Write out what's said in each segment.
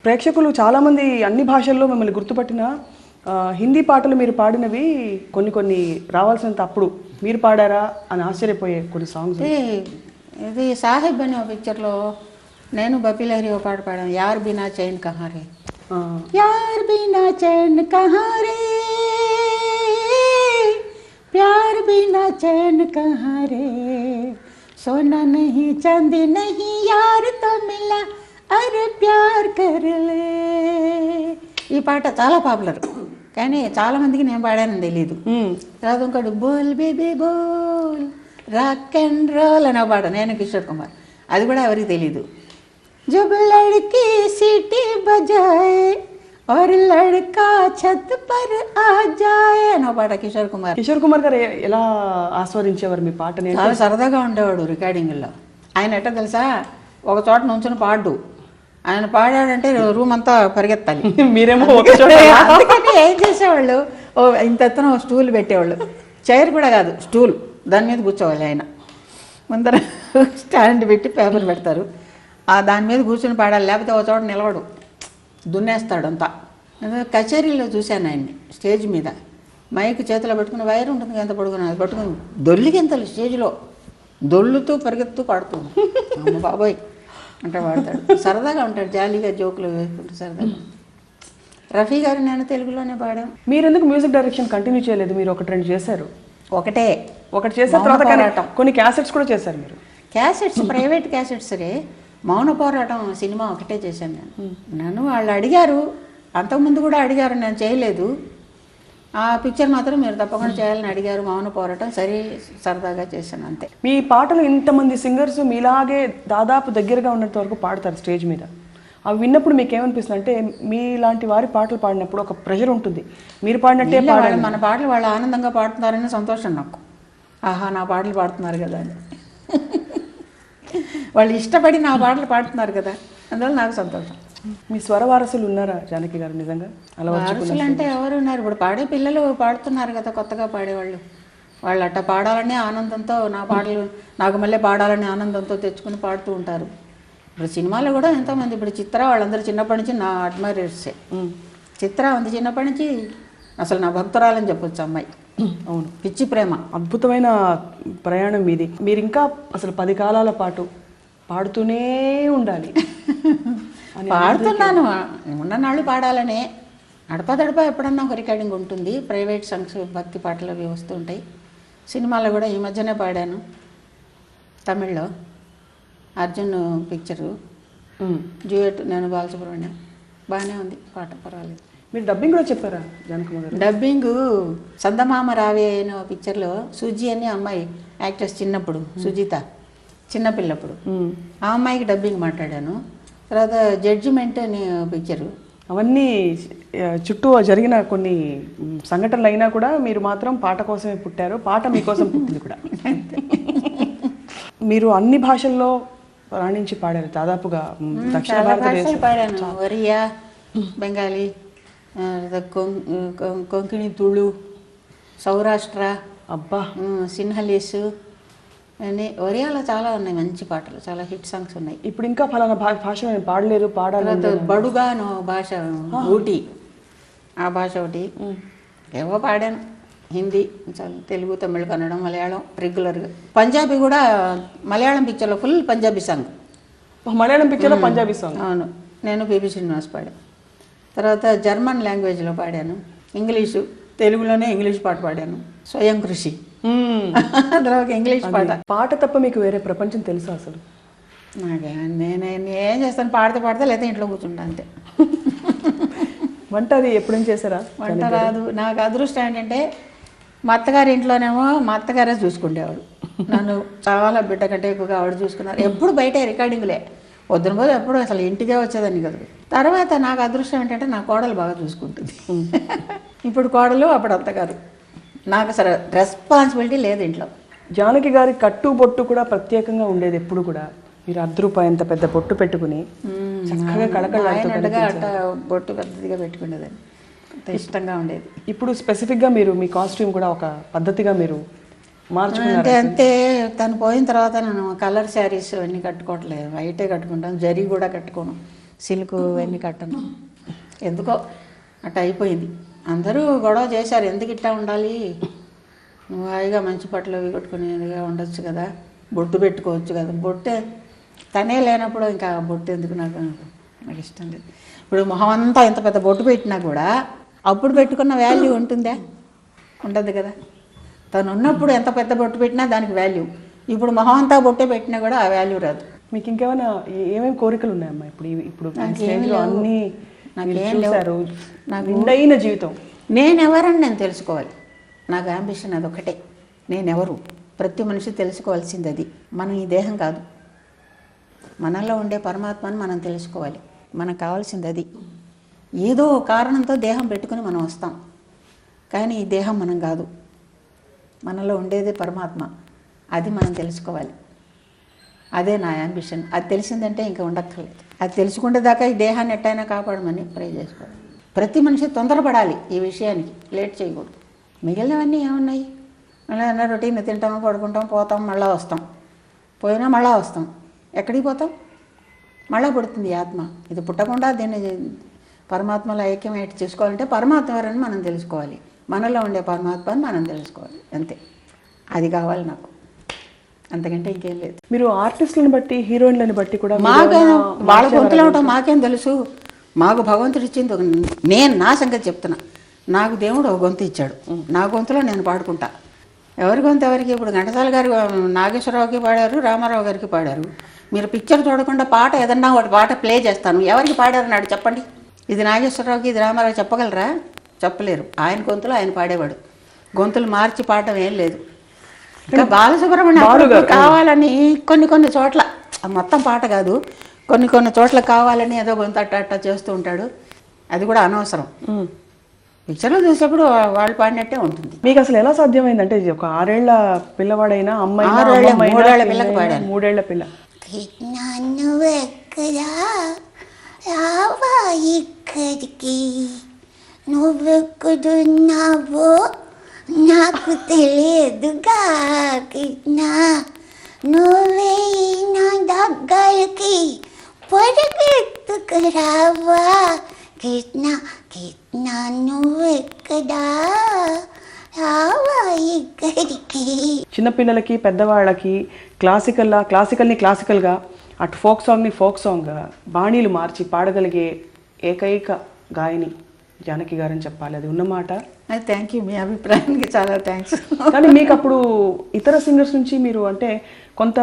ప్రేక్షకులు చాలామంది అన్ని భాషల్లో మిమ్మల్ని గుర్తుపట్టిన హిందీ పాటలు మీరు పాడినవి కొన్ని రావాల్సినంత అప్పుడు మీరు పాడారా అని ఆశ్చర్యపోయే కొన్ని సాంగ్స్. ఇది సాహెబ్ అనే పిక్చర్లో నేను బపీ లహరి ఒక పాట పాడాను, యార్ బినా చైన్ కహా రే, యార్ బినా చైన్ కహా రే, ప్యార్ బినా చైన్ కహా రే, సోనా నహీ చాందీ నహీ యార్ తో మిలా అరే ప్యార్ కర్లే. ఈ పాట చాలా పాపులర్, కానీ చాలామందికి నేను పాడానని తెలియదు. తర్వాత ఇంకోటి bol baby bol rock and roll అనే పాట, నేను కిషోర్ కుమార్, అది కూడా ఎవరికి తెలీదు. జబ్ లడ్కీ సిటీ బజాయే और लड़का छत पर आ जाए అనే పాట కిషోర్ కుమార్. కిషోర్ కుమార్ గారు ఎలా ఆస్వాదించేవారు మీ పాటని? చాలా సరదాగా ఉండేవాడు రికార్డింగ్లో. ఆయన ఎట్ట తెలుసా, ఒక చోట నుంచుని పాడు, ఆయన పాడాడంటే రూమ్ అంతా పరిగెత్తాలి. మీరేమో అందుకని ఏం చేసేవాళ్ళు, ఇంత ఎత్తున స్టూల్ పెట్టేవాళ్ళు, చైర్ కూడా కాదు స్టూల్, దాని మీద కూర్చోవాలి. ఆయన ముందర స్టాండ్ పెట్టి పేపర్ పెడతారు, దాని మీద కూర్చొని పాడాలి, లేకపోతే ఒక చోట నిలవడు, దున్నేస్తాడు అంతా. కచేరీలో చూశాను ఆయన్ని స్టేజ్ మీద, మైక్ చేతిలో పెట్టుకుని, వైర్ ఉంటుంది ఎంత పడుకుని, అది పట్టుకుని దొల్లికెంతలు స్టేజ్లో దొల్లుతూ పరిగెత్తూ పాడుతూ, అమ్మ బాబోయ్ అంటే పాడతాడు. సరదాగా ఉంటాడు, జాలీగా జోకులు వేసుకుంటూ సరదాగా. రఫీ గారు నేను తెలుగులోనే పాడాం. మీరు ఎందుకు మ్యూజిక్ డైరెక్షన్ కంటిన్యూ చేయలేదు? మీరు ఒకటి రెండు చేశారు. ఒకటి చేసిన తర్వాత కొన్ని క్యాసెట్స్ కూడా చేశారు మీరు. క్యాసెట్స్ ప్రైవేట్ క్యాసెట్స్ రే, మౌన పోరాటం సినిమా ఒకటే చేశాను నేను. నన్ను వాళ్ళు అడిగారు, అంతకుముందు కూడా అడిగారు, నేను చేయలేదు. ఆ పిక్చర్ మాత్రం మీరు తప్పకుండా చేయాలని అడిగారు, మౌన పోరాటం, సరే సరదాగా చేశాను అంతే. మీ పాటలు ఇంతమంది సింగర్స్ మీలాగే దాదాపు దగ్గరగా ఉన్నంత వరకు పాడతారు స్టేజ్ మీద. అవి విన్నప్పుడు మీకు ఏమనిపిస్తుంది అంటే, మీలాంటి వారి పాటలు పాడినప్పుడు ఒక ప్రెషర్ ఉంటుంది, మీరు పాడినట్టే పాడాలి, మన పాటలు వాళ్ళు ఆనందంగా పాడుతున్నారని సంతోషం నాకు. ఆహా నా పాటలు పాడుతున్నారు కదా అని, వాళ్ళు ఇష్టపడి నా పాటలు పాడుతున్నారు కదా, అందువల్ల నాకు సంతోషం. మీ స్వర వారసులు ఉన్నారా జానకి గారు? నిజంగా అలా వారసులు అంటే ఎవరు ఉన్నారు? ఇప్పుడు పాడే పిల్లలు పాడుతున్నారు కదా, కొత్తగా పాడేవాళ్ళు, వాళ్ళు అట్ట పాడాలని ఆనందంతో నా పాటలు నాకు మళ్ళీ పాడాలని ఆనందంతో తెచ్చుకుని పాడుతూ ఉంటారు. ఇప్పుడు సినిమాలో కూడా ఎంతోమంది, ఇప్పుడు చిత్ర వాళ్ళందరూ చిన్నప్పటి నుంచి నా అడ్మైరర్సే. చిత్ర ఉంది చిన్నప్పటి నుంచి అసలు నా భక్తురాలని చెప్పొచ్చు అమ్మాయి. అవును, పిచ్చి ప్రేమ. అద్భుతమైన ప్రయాణం మీది. మీరు ఇంకా అసలు 10 కాలాల పాటు పాడుతూనే ఉండాలి. పాడుతున్నాను, ఉన్ననాళ్ళు పాడాలనే. అడపదడప ఎప్పుడన్నా ఒక రికార్డింగ్ ఉంటుంది, ప్రైవేట్ సాంగ్స్ భక్తి పాటలు అవి వస్తూ ఉంటాయి. సినిమాలో కూడా ఈ మధ్యనే పాడాను, తమిళ్లో అర్జున్ పిక్చరు డ్యూయట్, నేను బాలసుబ్రహ్మణ్యం, బాగానే ఉంది పాట, పర్వాలేదు. మీరు డబ్బింగ్ కూడా చెప్పారా జానకమ్మ గారు? డబ్బింగ్ సందమామ రావే అనే పిక్చర్లో సుజీ అని అమ్మాయి యాక్ట్రెస్, చిన్నప్పుడు సుజిత చిన్నపిల్లప్పుడు, ఆ అమ్మాయికి డబ్బింగ్ మాట్లాడాను. తర్వాత జడ్జిమెంట్ అనే పిక్చరు. అవన్నీ చుట్టూ జరిగిన కొన్ని సంఘటనలు అయినా కూడా మీరు మాత్రం పాట కోసమే పుట్టారు, పాట మీకోసం పుట్టింది కూడా. మీరు అన్ని భాషల్లో రాణించి పాడారు దాదాపుగా. దక్షిణ భారతదేశం పాడాను, ఒరియా, బెంగాలీ, కొంకణి, తుళు, సౌరాష్ట్ర, అబ్బా, సిన్హలీసు అని ఒరియాలో చాలా ఉన్నాయి మంచి పాటలు, చాలా హిట్ సాంగ్స్ ఉన్నాయి. ఇప్పుడు ఇంకా ఫలానా భాష నేను పాడలేదు, పాడాలి. బడుగాను భాష, ఊటీ, ఆ భాష ఒకటి ఏవో పాడాను. హిందీ, తెలుగు, తమిళ, కన్నడం, మలయాళం రెగ్యులర్గా. పంజాబీ కూడా మలయాళం పిక్చర్లో ఫుల్ పంజాబీ సాంగ్. మలయాళం పిక్చర్లో పంజాబీ సాంగ్? అవును, నేను పిబి శ్రీనివాస్ పాడాను. తర్వాత జర్మన్ లాంగ్వేజ్లో పాడాను, ఇంగ్లీషు, తెలుగులోనే ఇంగ్లీష్ పాట పాడాను, స్వయం కృషి, అందులో ఒక ఇంగ్లీష్ పాట. పాట తప్ప మీకు వేరే ప్రపంచం తెలుసా అసలు? నాకే నేను ఏం చేస్తాను, పాడితే లేకపోతే ఇంట్లో కూర్చుంటా అంతే. వంట అది ఎప్పుడేం చేశారా? వంట రాదు. నాకు అదృష్టం ఏంటంటే, మా అత్తగారి ఇంట్లోనేమో మా అత్తగారే చూసుకునేవాడు నన్ను, చాలా బిడ్డ కంటే ఎక్కువగా ఆవిడ చూసుకున్నారు. ఎప్పుడు బయట రికార్డింగ్లే, వద్దున పోదు ఎప్పుడు అసలు ఇంటికే వచ్చేదాన్ని కదా. తర్వాత నాకు అదృష్టం ఏంటంటే నా కోడలు బాగా చూసుకుంటుంది. ఇప్పుడు కోడలు, అప్పుడు అత్తగారు, నాకు అసలు రెస్పాన్సిబిలిటీ లేదు ఇంట్లో. జానకి గారి కట్టు బొట్టు కూడా ప్రత్యేకంగా ఉండేది ఎప్పుడు కూడా. మీరు ₹10 అంత పెద్ద బొట్టు పెట్టుకుని చక్కగా కళకళగా అట్ట బొట్టు పెద్దదిగా పెట్టుకునేదాన్ని, అంత ఇష్టంగా ఉండేది. ఇప్పుడు స్పెసిఫిక్గా మీరు మీ కాస్ట్యూమ్ కూడా ఒక పద్ధతిగా మీరు అంటే అంతే. తను పోయిన తర్వాత నేను కలర్ శారీస్ అన్నీ కట్టుకోవట్లేదు, వైటే కట్టుకుంటాను, జరీ కూడా కట్టుకోను. సిల్క్ ఇవన్నీ కట్టను. ఎందుకో అట్లా అయిపోయింది. అందరూ గొడవ చేశారు, ఎందుకు ఇట్లా ఉండాలి, నువ్వు హాయిగా మంచి బట్టలు అవి కట్టుకునేదిగా ఉండొచ్చు కదా, బొట్టు పెట్టుకోవచ్చు కదా. బొట్టే తనే లేనప్పుడు ఇంకా బొట్టు ఎందుకు, నాకు ఇష్టం లేదు. ఇప్పుడు మొహం అంతా ఇంత పెద్ద బొట్టు పెట్టినా కూడా అప్పుడు పెట్టుకున్న వాల్యూ ఉంటుందా? ఉండదు కదా. తను ఉన్నప్పుడు ఎంత పెద్ద బొట్టు పెట్టినా దానికి వాల్యూ, ఇప్పుడు మొహం అంతా బొట్టే పెట్టినా కూడా ఆ వాల్యూ రాదు. మీకు ఇంకేమైనా ఏమేమి కోరికలు ఉన్నాయమ్మా ఇప్పుడు స్టేజ్లో అన్నీ నాకేం చూశారు, నాకు నిండైన జీవితం. నేనెవరని నేను తెలుసుకోవాలి. నాకు అంబిషన్ అదొకటే, నేనెవరు ప్రతి మనిషి తెలుసుకోవాల్సింది అది. మనం ఈ దేహం కాదు, మనలో ఉండే పరమాత్మని మనం తెలుసుకోవాలి. మనకు కావాల్సింది అది. ఏదో కారణంతో దేహం పెట్టుకుని మనం వస్తాం, కానీ ఈ దేహం మనం కాదు, మనలో ఉండేదే పరమాత్మ, అది మనం తెలుసుకోవాలి. అదే నా అంబిషన్. అది తెలిసిందంటే ఇంకా ఉండక్కర్లేదు. అది తెలుసుకుంటే దాకా ఈ దేహాన్ని ఎట్టయినా కాపాడమని ప్రే చేసుకోవాలి. ప్రతి మనిషి తొందరపడాలి ఈ విషయానికి, లేట్ చేయకూడదు. మిగిలినవన్నీ ఏమున్నాయి, మళ్ళీ రొటీన్ తింటాం, పడుకుంటాం, పోతాం, మళ్ళీ వస్తాం, పోయినా మళ్ళీ వస్తాం. ఎక్కడికి పోతాం? మళ్ళీ పుడుతుంది ఆత్మ. ఇది పుట్టకుండా దీన్ని పరమాత్మలో ఐక్యమేట్ చేసుకోవాలంటే పరమాత్మ ఎవరని మనం తెలుసుకోవాలి, మనలో ఉండే పరమాత్మని మనం తెలుసుకోవాలి, అంతే. అది కావాలి నాకు, అంతకంటే ఇంకేం లేదు. మీరు ఆర్టిస్టులను బట్టి, హీరోయిన్లను బట్టి కూడా మాకేం వాళ్ళ గొంతులు అవటం మాకేం తెలుసు? మాకు భగవంతుడు ఇచ్చింది నేను నా సంగతి చెప్తున్నా. నాకు దేవుడు ఒక గొంతు ఇచ్చాడు, నా గొంతులో నేను పాడుకుంటా. ఎవరి గొంతు ఎవరికి? ఇప్పుడు ఘంటసాల గారు నాగేశ్వరరావుకి పాడారు, రామారావు గారికి పాడారు. మీరు పిక్చర్ చూడకుండా పాట ఏదన్నా ఒకటి పాట ప్లే చేస్తాను, ఎవరికి పాడారు నాడు చెప్పండి. ఇది నాగేశ్వరరావుకి, ఇది రామారావు చెప్పగలరా? చెప్పలేరు. ఆయన గొంతులో ఆయన పాడేవాడు, గొంతులు మార్చి పాడటం ఏం లేదు. ఇంకా బాలసుబ్రహ్మణ్యం కావాలని కొన్ని చోట్ల, మొత్తం పాట కాదు, కొన్ని చోట్ల కావాలని ఏదో గొంతు అట్ట చేస్తూ ఉంటాడు. అది కూడా అనవసరం. పిక్చర్లో చూసేప్పుడు వాళ్ళు పాడినట్టే ఉంటుంది. మీకు అసలు ఎలా సాధ్యమైందంటే ఒక 6 ఏళ్ల పిల్లవాడైనా, అమ్మాయి 3 ఏళ్ల పిల్లకి పాడాను. 3 ఏళ్ల పిల్ల. ఇక్కడికి నువ్వెక్కుడున్నావో నాకు తెలియదుగా కృష్ణ, నువ్వే నా దగ్గరికి పరిగెత్తుకురావా కృష్ణ, కృష్ణ నువ్వెక్కడా రావా ఇక్కడికి. చిన్నపిల్లలకి, పెద్దవాళ్ళకి క్లాసికల్ని క్లాసికల్గా, అటు ఫోక్ సాంగ్ని ఫోక్ సాంగ్ బాణీలు మార్చి పాడగలిగే ఏకైక గాయని జానకి గారని చెప్పాలి. అది ఉన్నమాట. థ్యాంక్ యూ, మీ అభిప్రాయానికి చాలా థ్యాంక్స్. కానీ మీకు అప్పుడు ఇతర సింగర్స్ నుంచి మీరు అంటే కొంత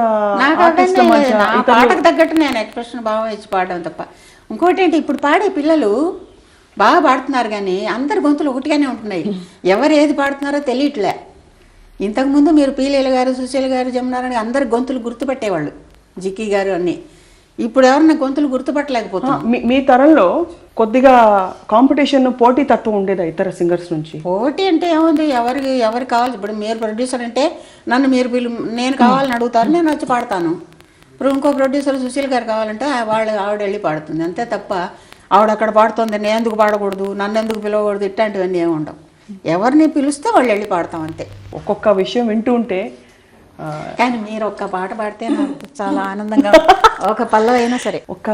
పాటకు తగ్గట్టు నేను ఎక్స్ప్రెషన్ బాగా ఇచ్చి పాడడం తప్ప. ఇంకోటి ఏంటి, ఇప్పుడు పాడే పిల్లలు బాగా పాడుతున్నారు కానీ అందరి గొంతులు ఒకటిగానే ఉంటున్నాయి. ఎవరు ఏది పాడుతున్నారో తెలియట్లే. ఇంతకుముందు మీరు పీలీల గారు, సుశీల గారు, జమునారాయణ అందరి గొంతులు గుర్తుపెట్టేవాళ్ళు, జిక్కి గారు అన్నీ. ఇప్పుడు ఎవరన్నా గొంతులు గుర్తుపట్టలేకపోతున్నాం. మీ తరంలో కొద్దిగా కాంపిటీషన్, పోటీ తత్వం ఉండేదా ఇతర సింగర్స్ నుంచి? పోటీ అంటే ఏముంది, ఎవరికి కావాలి. ఇప్పుడు మీరు ప్రొడ్యూసర్ అంటే నన్ను మీరు నేను కావాలని అడుగుతారు, నేను వచ్చి పాడతాను. ఇప్పుడు ఇంకో ప్రొడ్యూసర్ సుశీల్ గారు కావాలంటే ఆవిడ వెళ్ళి పాడుతుంది, అంతే తప్ప ఆవిడ అక్కడ పాడుతుంది నేను ఎందుకు పాడకూడదు, నన్ను ఎందుకు పిలవకూడదు, ఇట్లాంటివన్నీ ఏమి ఉండవు. ఎవరిని పిలిస్తే వాళ్ళు వెళ్ళి పాడతాం అంతే. ఒక్కొక్క విషయం వింటూ ఉంటే, కానీ మీరు ఒక్క పాట పాడితే నాకు చాలా ఆనందంగా, ఒక పల్లవి అయినా సరే, ఒక్క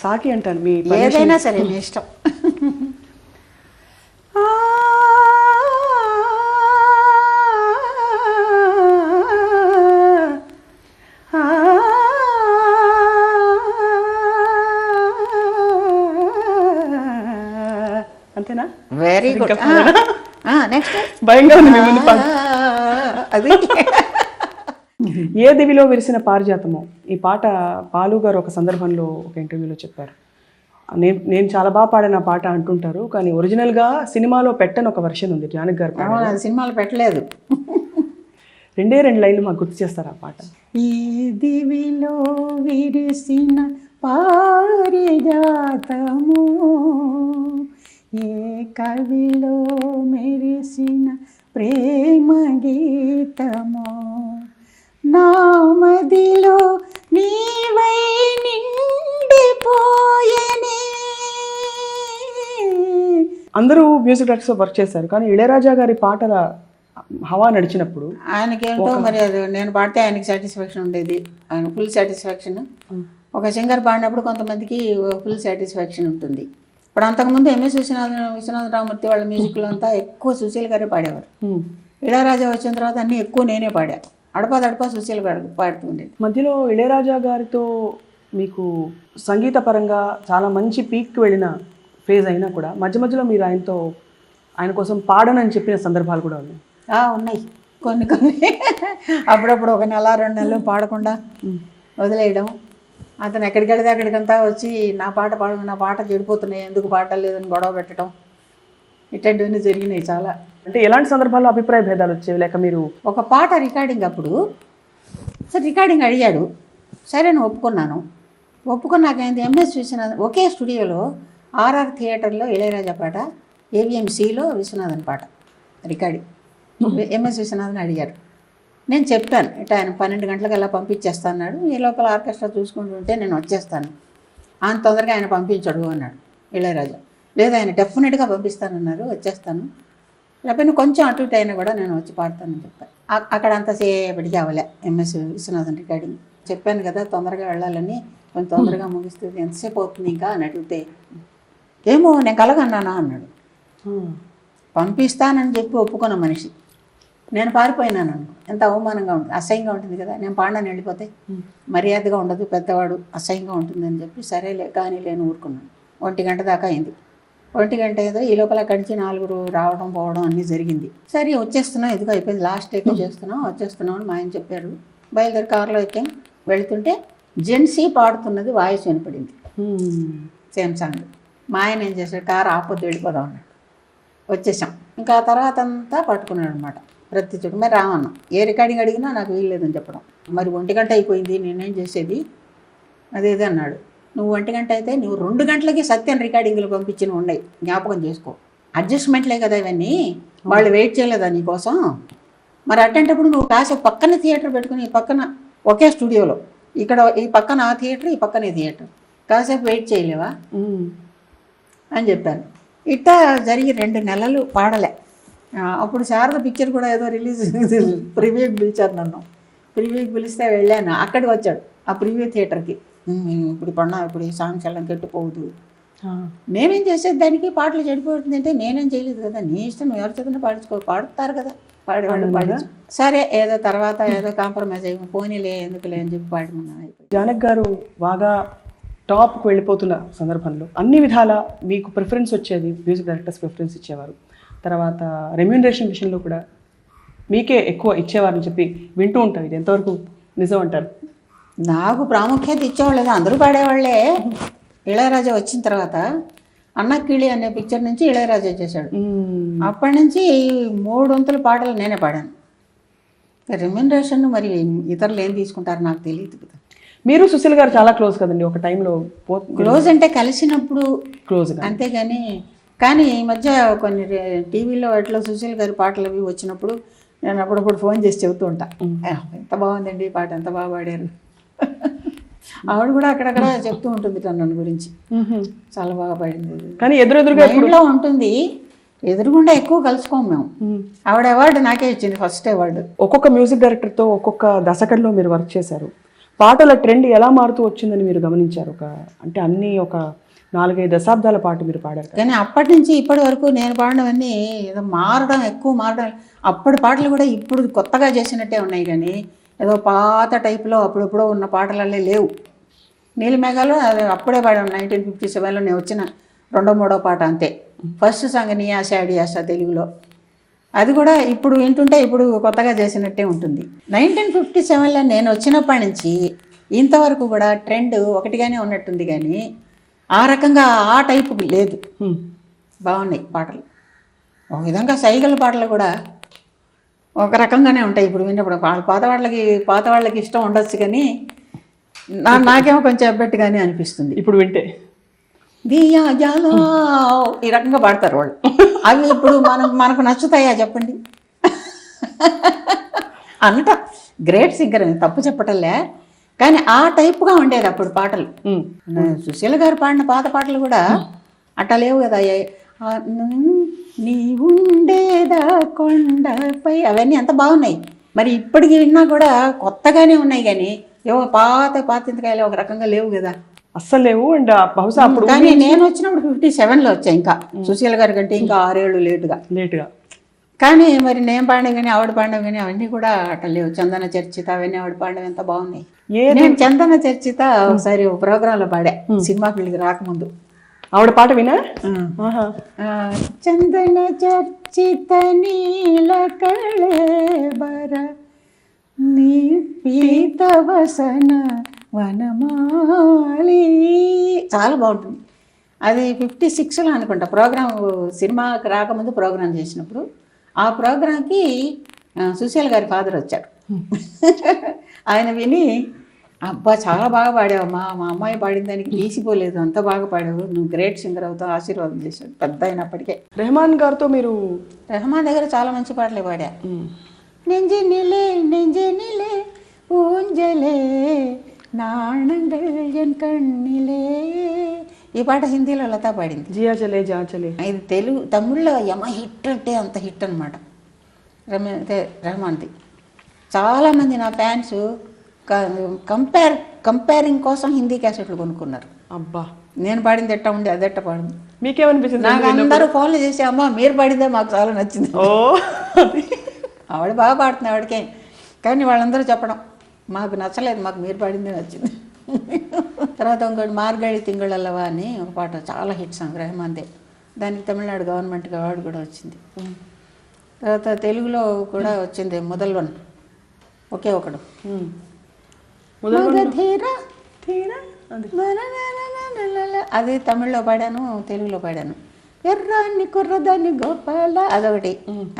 సాకి అంటాను, మీ ఏదైనా సరే మీ ఇష్టం. అంతేనా? Very good. నెక్స్ట్ భయంగా ఉంది మీ ముందు అది ఏ దివిలో విరిసిన పారిజాతము. ఈ పాట బాలు గారు ఒక సందర్భంలో ఒక ఇంటర్వ్యూలో చెప్పారు. నేను చాలా బాగా పాడిన పాట అంటుంటారు, కానీ ఒరిజినల్గా సినిమాలో పెట్టని ఒక వర్షన్ ఉంది జానకి గారు. సినిమాలో పెట్టలేదు. 2 లైన్లు మాకు గుర్తు చేస్తారు ఆ పాట. ఈ దివిలో విరిసిన పారిజాతము, ఏ కవిలో మెరిసిన ప్రేమ గీతము, నామదిలో నీవై నిండిపోయనే. అందరూ మ్యూజిక్ డైరెక్టర్స్ వర్క్ చేశారు, కానీ ఇళయరాజా గారి పాటల హవా నడిచినప్పుడు ఆయనకేంటో మరి అది నేను పాడితే ఆయనకి సాటిస్ఫాక్షన్ ఉండేది, ఆయన ఫుల్ సాటిస్ఫాక్షన్. ఒక సింగర్ పాడినప్పుడు కొంతమందికి ఫుల్ సాటిస్ఫాక్షన్ ఉంటుంది. ఇప్పుడు అంతకుముందు ఎంఎస్ విశ్వనాథరామూర్తి వాళ్ళ మ్యూజిక్లో అంతా ఎక్కువ సుశీల్ గారే పాడేవారు. ఇళయరాజా వచ్చిన తర్వాత అన్నీ ఎక్కువ నేనే పాడాను. అడపా సుశీల్ గారు పాడుతుండేది. మధ్యలో ఇళయరాజా గారితో మీకు సంగీత పరంగా చాలా మంచి పీక్కి వెళ్ళిన ఫేజ్ అయినా కూడా మధ్య మధ్యలో మీరు ఆయన కోసం పాడనని చెప్పిన సందర్భాలు కూడా ఉన్నాయి. ఉన్నాయి కొన్ని అప్పుడప్పుడు 1 నెల 2 నెలలు పాడకుండా వదిలేయడం. అతను ఎక్కడికి వెళితే అక్కడికంతా వచ్చి నా పాట చెడిపోతున్నాయి, ఎందుకు పాడలేదని గొడవ పెట్టడం, ఇట్లాంటివన్నీ జరిగినాయి చాలా. అంటే ఎలాంటి సందర్భాల్లో అభిప్రాయ భేదాలు వచ్చేవి? లేక మీరు ఒక పాట రికార్డింగ్ అప్పుడు సరే రికార్డింగ్ అడిగాడు, సరే నేను ఒప్పుకున్నాక ఏంది ఎంఎస్ విశ్వనాథన్ ఒకే స్టూడియోలో ఆర్ఆర్ థియేటర్లో ఇళయరాజా పాట, ఏవిఎంసీలో విశ్వనాథన్ పాట రికార్డింగ్. ఎంఎస్ విశ్వనాథన్ అడిగారు, నేను చెప్పాను ఇట్లా ఆయన 12 గంటలకు అలా పంపించేస్తాను అన్నాడు. ఈ లోపల ఆర్కెస్ట్రా చూసుకుంటుంటే నేను వచ్చేస్తాను, అంత తొందరగా ఆయన పంపించడు అన్నాడు ఇళయరాజా. లేదు ఆయన డెఫినెట్గా పంపిస్తానన్నారు, వచ్చేస్తాను, లేకపోతే కొంచెం అటు ఇటు అయినా కూడా నేను వచ్చి పాడతానని చెప్పాను. అక్కడ అంతసేపటికి అవ్వలే ఎంఎస్ విశ్వనాథన్ రికార్డింగ్. చెప్పాను కదా తొందరగా వెళ్ళాలని, కొంచెం తొందరగా ముగిస్తుంది, ఎంతసేపు అవుతుంది ఇంకా అని అడిగితే ఏమో నేను కలగన్నానా అన్నాడు. పంపిస్తానని చెప్పి ఒప్పుకున్న మనిషి నేను పారిపోయినాను అనుకో, ఎంత అవమానంగా ఉంటుంది, అసహ్యంగా ఉంటుంది కదా. నేను పాడని వెళ్ళిపోతే మర్యాదగా ఉండదు, పెద్దవాడు, అసహ్యంగా ఉంటుందని చెప్పి సరేలే కానీ లేని ఊరుకున్నాను. 1 గంట దాకా అయింది. 1 గంట ఏదో ఈ లోపల కంచి 4 రావడం పోవడం అన్నీ జరిగింది. సరే వచ్చేస్తున్నాం, ఎదుగు అయిపోయింది, లాస్ట్ టేక్ వచ్చేస్తున్నాం అని మా ఆయన చెప్పారు. బయలుదేరి కారులో ఎక్కాం. వెళుతుంటే జెన్సీ పాడుతున్నది వాయిస్ వినపడింది, సేమ్ సాంగ్. మా ఆయన ఏం చేశాడు, కారు ఆపొద్దు వెళ్ళిపోదాం అన్నాడు. వచ్చేసాం. ఇంకా ఆ తర్వాత అంతా పట్టుకున్నాడు అనమాట ప్రతి చోటు. మరి రామన్నా ఏ రికార్డింగ్ అడిగినా నాకు వీల్లేదని చెప్పడం. మరి 1 గంట అయిపోయింది, నేనేం చేసేది అదేదే అన్నాడు. నువ్వు 1 గంట అయితే నువ్వు 2 గంటలకి సత్యం రికార్డింగ్లు పంపించినవి ఉన్నాయి, జ్ఞాపకం చేసుకో. అడ్జస్ట్మెంట్లే కదా ఇవన్నీ, వాళ్ళు వెయిట్ చేయలేదా నీకోసం? మరి అట్టేటప్పుడు నువ్వు కాసేపు పక్కన థియేటర్ పెట్టుకుని, ఈ పక్కన ఒకే స్టూడియోలో, ఇక్కడ ఈ పక్కన ఆ థియేటర్, ఈ పక్కనే థియేటర్, కాసేపు వెయిట్ చేయలేవా అని చెప్పాను. ఇట్టా జరిగి 2 నెలలు పాడలే. అప్పుడు శారద పిక్చర్ కూడా ఏదో రిలీజ్ ప్రివ్యూకి పిలిచారు నన్ను. ప్రివ్యూకి పిలిస్తే వెళ్ళాను. అక్కడికి వచ్చాడు ఆ ప్రివ్యూ థియేటర్కి. ఇప్పుడు ఈ సాంగ్స్ ఎలా కెట్టుకోవద్దు, నేనేం చేసేది దానికి, పాటలు చెడిపోతుంది అంటే నేనేం చేయలేదు కదా, నీ ఇష్టం, నువ్వు ఎవరి చేతనే పాడుతారు కదా, పాడేవాళ్ళు పాడి సరే ఏదో తర్వాత ఏదో కాంప్రమైజ్ అయ్యి పోనీలే ఎందుకులే అని చెప్పి పాడమన్నా. జానకి గారు బాగా టాప్కి వెళ్ళిపోతున్న సందర్భంలో అన్ని విధాల మీకు ప్రిఫరెన్స్ వచ్చేది, మ్యూజిక్ డైరెక్టర్స్ ప్రిఫరెన్స్ ఇచ్చేవారు. తర్వాత రెమ్యూనరేషన్ విషయంలో కూడా మీకే ఎక్కువ ఇచ్చేవారని చెప్పి వింటూ ఉంటారు. ఇది ఎంతవరకు నిజం అంటారు? నాకు ప్రాముఖ్యత ఇచ్చేవాళ్ళు అందరూ పాడేవాళ్ళే. ఇళయరాజా వచ్చిన తర్వాత అన్నకిళి అనే పిక్చర్ నుంచి ఇళయరాజా చేశాడు. అప్పటి నుంచి 3 వంతుల పాటలు నేనే పాడాను. రెమ్యూనరేషన్ మరి ఇతరులు ఏం తీసుకుంటారు నాకు తెలియదు కదా. మీరు సుశీల్ గారు చాలా క్లోజ్ కదండి ఒక టైంలో? క్లోజ్ అంటే కలిసినప్పుడు క్లోజ్, అంతేగాని. కానీ ఈ మధ్య కొన్ని టీవీలో ఎట్లా సుశీల్ గారి పాటలు అవి వచ్చినప్పుడు నేను అప్పుడప్పుడు ఫోన్ చేసి చెబుతూ ఉంటా, ఎంత బాగుందండి ఈ పాట, ఎంత బాగా పాడారు. ఆవిడ కూడా అక్కడక్కడ చెప్తూ ఉంటుంది నన్ను గురించి, చాలా బాగా పాడింది. కానీ ఎదురుగా ఇంట్లో ఉంటుంది, ఎదురుగుండా ఎక్కువ కలుసుకోము మేము. ఆవిడ అవార్డు నాకే ఇచ్చింది, ఫస్ట్ అవార్డు. ఒక్కొక్క మ్యూజిక్ డైరెక్టర్తో ఒక్కొక్క దశకంలో మీరు వర్క్ చేశారు. పాటల ట్రెండ్ ఎలా మారుతూ వచ్చిందని మీరు గమనించారు? అంటే అన్ని ఒక 4-5 దశాబ్దాల పాటు మీరు పాడారు. కానీ అప్పటి నుంచి ఇప్పటి వరకు నేను పాడినవన్నీ ఏదో ఎక్కువ మారడం. అప్పటి పాటలు కూడా ఇప్పుడు కొత్తగా చేసినట్టే ఉన్నాయి, కానీ ఏదో పాత టైప్లో అప్పుడెప్పుడో ఉన్న పాటలే లేవు. నీలిమేఘాలు అది అప్పుడే పాడాం 1957లో నేను వచ్చిన 2వ-3వ పాట అంతే. ఫస్ట్ సాంగ్ నీ ఆశ అడి ఆశ తెలుగులో, అది కూడా ఇప్పుడు వింటుంటే ఇప్పుడు కొత్తగా చేసినట్టే ఉంటుంది. 1957లో నేను వచ్చినప్పటి నుంచి ఇంతవరకు కూడా ట్రెండ్ ఒకటిగానే ఉన్నట్టుంది, కానీ ఆ రకంగా ఆ టైపు లేదు. బాగున్నాయి పాటలు. ఒక విధంగా సైగల పాటలు కూడా ఒక రకంగానే ఉంటాయి ఇప్పుడు విన్నప్పుడు. పాత వాళ్ళకి ఇష్టం ఉండొచ్చు, కానీ నాకేమో కొంచెం అబ్బెట్టుగానే అనిపిస్తుంది ఇప్పుడు వింటే. దియా జాలో ఈ రకంగా పాడతారు వాళ్ళు. అవి ఇప్పుడు మనకు నచ్చుతాయా చెప్పండి? అంట గ్రేట్ సింగర్ అని తప్పు చెప్పటంలే, కానీ ఆ టైప్గా ఉండేది అప్పుడు పాటలు. సుశీల గారు పాడిన పాత పాటలు కూడా అట్లా లేవు కదా. నీ ఉండేదా కొండపై అవన్నీ ఎంత బాగున్నాయి. మరి ఇప్పటికి విన్నా కూడా కొత్తగానే ఉన్నాయి, కానీ ఏవో పాత ఇంతకాయలు ఒక రకంగా లేవు కదా. అస్సలు లేవు. అండ్ బహుశా అప్పుడు కానీ నేను వచ్చినప్పుడు 57లో వచ్చాయి, ఇంకా సుశీల గారి కంటే ఇంకా 6 ఏళ్ళు లేటుగా. కానీ మరి నేను పాడినవి కానీ ఆవిడ పాడినవి కానీ అవన్నీ కూడా అట్లా లేవు. చందన చర్చిత అవన్నీ ఆవిడ పాడినవి ఎంత బాగున్నాయి. నేను చందన చర్చిత ఒకసారి ఒక ప్రోగ్రాంలో పాడా సినిమా ఫీల్డ్కి రాకముందు. ఆవిడ పాట వినా? చందన చర్చిత నీల కళేబర నీ పీతవసన వనమాలి, చాలా బాగుంటుంది. అది 56లో అనుకుంటా ప్రోగ్రామ్, సినిమాకి రాకముందు ప్రోగ్రాం చేసినప్పుడు. ఆ ప్రోగ్రాంకి సుశీల గారి ఫాదర్ వచ్చారు. ఆయన విని, అబ్బా చాలా బాగా పాడావమ్మా, మా అమ్మాయి పాడిన దానికి తీసిపోలేదు, అంత బాగా పాడావు, నువ్వు గ్రేట్ సింగర్ అవుతావు, ఆశీర్వాదం చేశాడు పెద్ద అయినప్పటికే. రెహమాన్ గారితో మీరు? రెహమాన్ దగ్గర చాలా మంచి పాటలే పాడా. నెంజినిలే నెంజినిలే ఊంజలే నాణంగల్ ఎన్ కണ്ணிలే, ఈ పాట హిందీలో లతా పాడింది. జియా చలే జా చలే. ఇది తెలుగు తమిళ్లో యమ హిట్ అంటే అంత హిట్ అనమాట రెహమాన్ది. చాలామంది నా ఫ్యాన్స్ కంపేరింగ్ కోసం హిందీ క్యాసెట్లు కొనుక్కున్నారు. అబ్బా, నేను పాడింది ఎట్టా ఉండి అదెట్ట పాడింది. మీకేమనిపించింది? నాకు అందరూ ఫోన్లు చేసి, అమ్మ మీరు పాడిందే మాకు చాలా నచ్చింది. ఓ, ఆవిడ బాగా పాడుతుంది ఆవిడకే, కానీ వాళ్ళందరూ చెప్పడం మాకు నచ్చలేదు, మాకు మీరు పాడిందే నచ్చింది. తర్వాత ఇంకోటి మార్గళి తింగళల్లవా అని ఒక పాట చాలా హిట్ సాంగ్ రెహమాన్దే. దానికి తమిళనాడు గవర్నమెంట్కి అవార్డు కూడా వచ్చింది. తర్వాత తెలుగులో కూడా వచ్చింది మొదల్వన్, ఒకే ఒకడు. అది తమిళ్లో పాడాను, తెలుగులో పాడాను. ఎర్రాన్ని కుర్రదాన్ని గోపాల అదొకటి,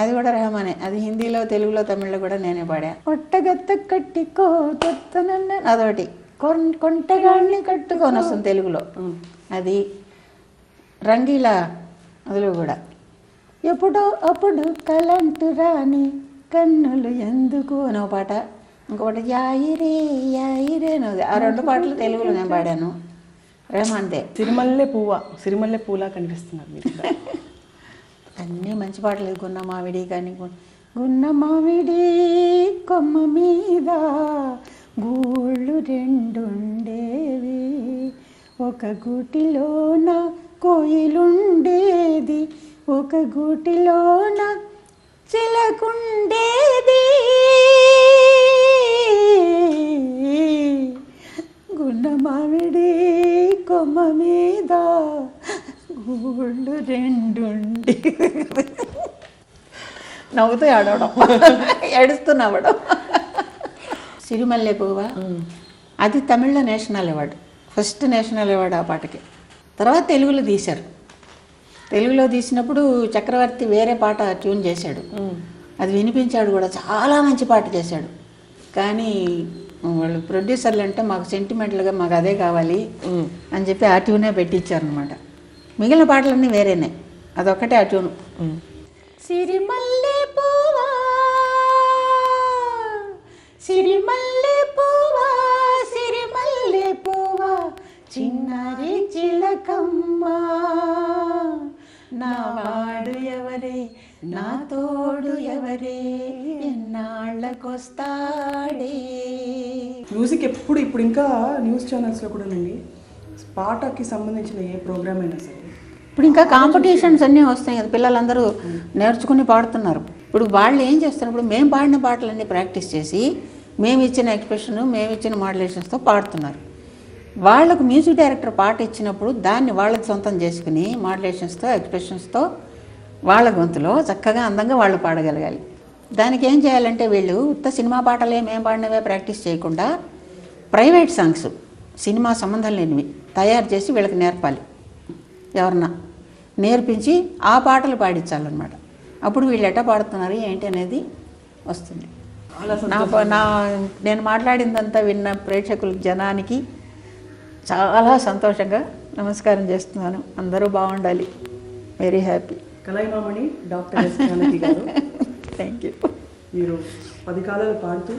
అది కూడా రెహమానే. అది హిందీలో తెలుగులో తమిళ్లో కూడా నేనే పాడా. ఒట్టగత్త కట్టికో అదొకటి, కొంటగాన్ని కట్టుకొని వస్తుంది తెలుగులో. అది రంగీలా, అందులో కూడా ఎప్పుడో అప్పుడు కలంటు రాని కన్నులు ఎందుకు అని ఒక పాట. ఇంకొకటి యాయిరే యాయిరే అనేది. ఆ 2 పాటలు తెలుగులో నేను పాడాను, రెహమాన్దే. సిరిమల్లె పూలా కనిపిస్తున్నారు మీరు. అన్నీ మంచి పాటలు. గున్న మామిడి కానీ, గున్న మామిడి కొమ్మ మీద గూళ్ళు 2 ఉండేవి, ఒక గూటిలోన కోయిలుండేది, ఒక గూటిలోన చిలకుండేది, గున్న మామిడి కొమ్మ మీద గూళ్ళు 2 ఉండి. నవ్వుతూ ఆడవడం, ఏడుస్తున్నావడం. సిరిమల్లె పువ్వా అది తమిళ్లో national award, first national award ఆ పాటకి. తర్వాత తెలుగులో తీశారు. తెలుగులో తీసినప్పుడు చక్రవర్తి వేరే పాట ట్యూన్ చేశాడు, అది వినిపించాడు కూడా, చాలా మంచి పాట చేశాడు. కానీ వాళ్ళు ప్రొడ్యూసర్లు అంటే మాకు సెంటిమెంటల్గా మాకు అదే కావాలి అని చెప్పి ఆ ట్యూనే పెట్టించారనమాట. మిగిలిన పాటలన్నీ వేరేనే, అదొక్కటే ఆ ట్యూను. సిరిమల్లె పువ్వా సిరిమల్లె పువ్వా సిరిమల్లె పువ్వా చిన్నారి చిలకమ్మ, నా వాడు ఎవరే నా తోడు ఎవరే ఎన్నాళ్ళకొస్తాడే. మ్యూజిక్ ఇప్పుడు ఇంకా న్యూస్ ఛానల్స్లో కూడానండి పాటకి సంబంధించిన ఏ ప్రోగ్రామ్ అయినా సరే ఇప్పుడు ఇంకా కాంపిటీషన్స్ అన్నీ వస్తాయి కదా, పిల్లలందరూ నేర్చుకుని పాడుతున్నారు. ఇప్పుడు వాళ్ళు ఏం చేస్తున్నారు, ఇప్పుడు మేము పాడిన పాటలన్నీ ప్రాక్టీస్ చేసి మేము ఇచ్చిన ఎక్స్ప్రెషన్ మేము ఇచ్చిన మాడ్యులేషన్స్తో పాడుతున్నారు. వాళ్ళకు మ్యూజిక్ డైరెక్టర్ పాట ఇచ్చినప్పుడు దాన్ని వాళ్ళకి సొంతం చేసుకుని మాడ్యులేషన్స్తో ఎక్స్ప్రెషన్స్తో వాళ్ళ గొంతులో చక్కగా అందంగా వాళ్ళు పాడగలగాలి. దానికి ఏం చేయాలంటే వీళ్ళు ఉత్త సినిమా పాటలే మేము పాడినవే ప్రాక్టీస్ చేయకుండా ప్రైవేట్ సాంగ్స్ సినిమా సంబంధం లేనివి తయారు చేసి వీళ్ళకి నేర్పాలి. ఎవరన్నా నేర్పించి ఆ పాటలు పాడించాలన్నమాట. అప్పుడు వీళ్ళు ఎట్లా పాడుతున్నారు ఏంటి అనేది వస్తుంది. నేను మాట్లాడిందంతా విన్న ప్రేక్షకుల జనానికి చాలా సంతోషంగా నమస్కారం చేస్తున్నాను. అందరూ బాగుండాలి. Very happy. Kalaimamani doctor S Janaki garu, thank you. మీరు 10 కాలాలు పాడుతూ